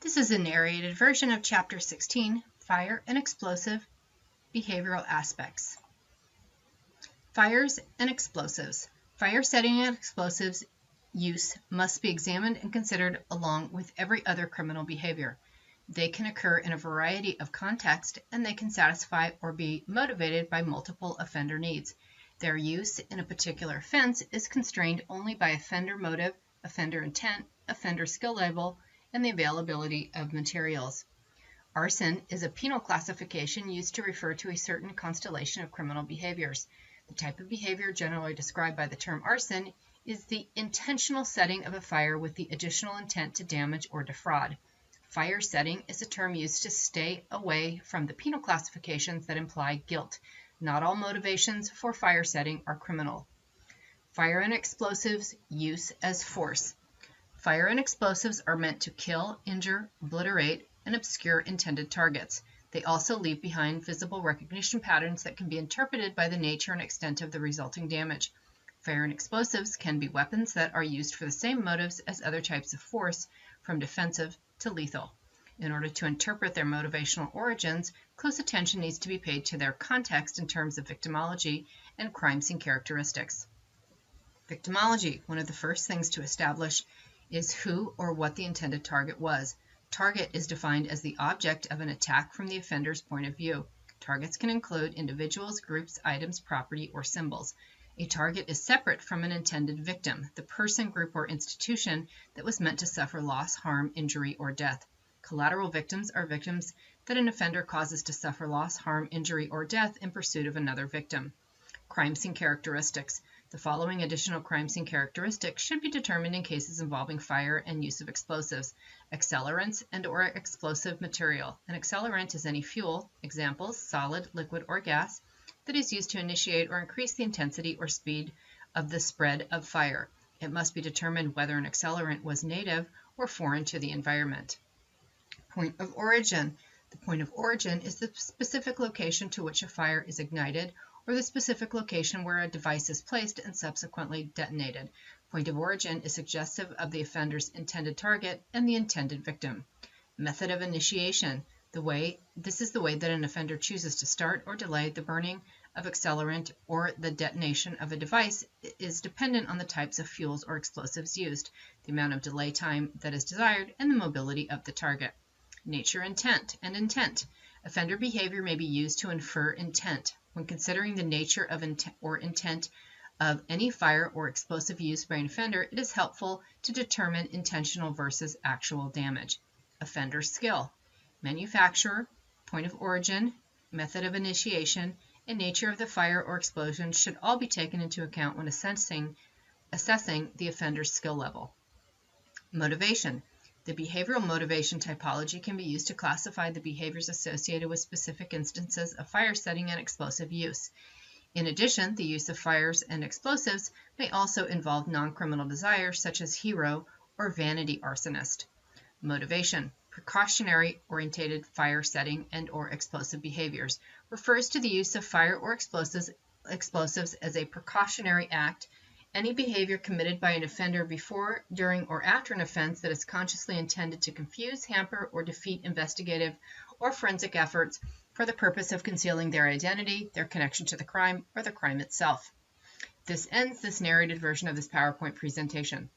This is a narrated version of Chapter 16, Fire and Explosive Behavioral Aspects. Fires and explosives. Fire setting and explosives use must be examined and considered along with every other criminal behavior. They can occur in a variety of contexts, and they can satisfy or be motivated by multiple offender needs. Their use in a particular offense is constrained only by offender motive, offender intent, offender skill level, and the availability of materials. Arson is a penal classification used to refer to a certain constellation of criminal behaviors. The type of behavior generally described by the term arson is the intentional setting of a fire with the additional intent to damage or defraud. Fire setting is a term used to stay away from the penal classifications that imply guilt. Not all motivations for fire setting are criminal. Fire and explosives use as force. Fire and explosives are meant to kill, injure, obliterate, and obscure intended targets. They also leave behind visible recognition patterns that can be interpreted by the nature and extent of the resulting damage. Fire and explosives can be weapons that are used for the same motives as other types of force, from defensive to lethal. In order to interpret their motivational origins, close attention needs to be paid to their context in terms of victimology and crime scene characteristics. Victimology. One of the first things to establish is who or what the intended target was. Target is defined as the object of an attack from the offender's point of view. Targets can include individuals, groups, items, property, or symbols. A target is separate from an intended victim, the person, group, or institution that was meant to suffer loss, harm, injury, or death. Collateral victims are victims that an offender causes to suffer loss, harm, injury, or death in pursuit of another victim. Crime scene characteristics. The following additional crime scene characteristics should be determined in cases involving fire and use of explosives. Accelerants and/or explosive material. An accelerant is any fuel, examples, solid, liquid, or gas, that is used to initiate or increase the intensity or speed of the spread of fire. It must be determined whether an accelerant was native or foreign to the environment. Point of origin. The point of origin is the specific location to which a fire is ignited, or the specific location where a device is placed and subsequently detonated. Point of origin is suggestive of the offender's intended target and the intended victim. Method of initiation. This is the way that an offender chooses to start or delay the burning of accelerant or the detonation of a device is dependent on the types of fuels or explosives used, the amount of delay time that is desired, and the mobility of the target. Nature, intent, and intent. Offender behavior may be used to infer intent. When considering the nature of intent of any fire or explosive used by an offender, it is helpful to determine intentional versus actual damage. Offender skill. Manufacturer, point of origin, method of initiation, and nature of the fire or explosion should all be taken into account when assessing the offender's skill level. Motivation. The behavioral motivation typology can be used to classify the behaviors associated with specific instances of fire setting and explosive use. In addition, the use of fires and explosives may also involve non-criminal desires such as hero or vanity arsonist. Motivation. Precautionary-oriented fire setting and/or explosive behaviors refers to the use of fire or explosives as a precautionary act. Any behavior committed by an offender before, during, or after an offense that is consciously intended to confuse, hamper, or defeat investigative or forensic efforts for the purpose of concealing their identity, their connection to the crime, or the crime itself. This ends this narrated version of this PowerPoint presentation.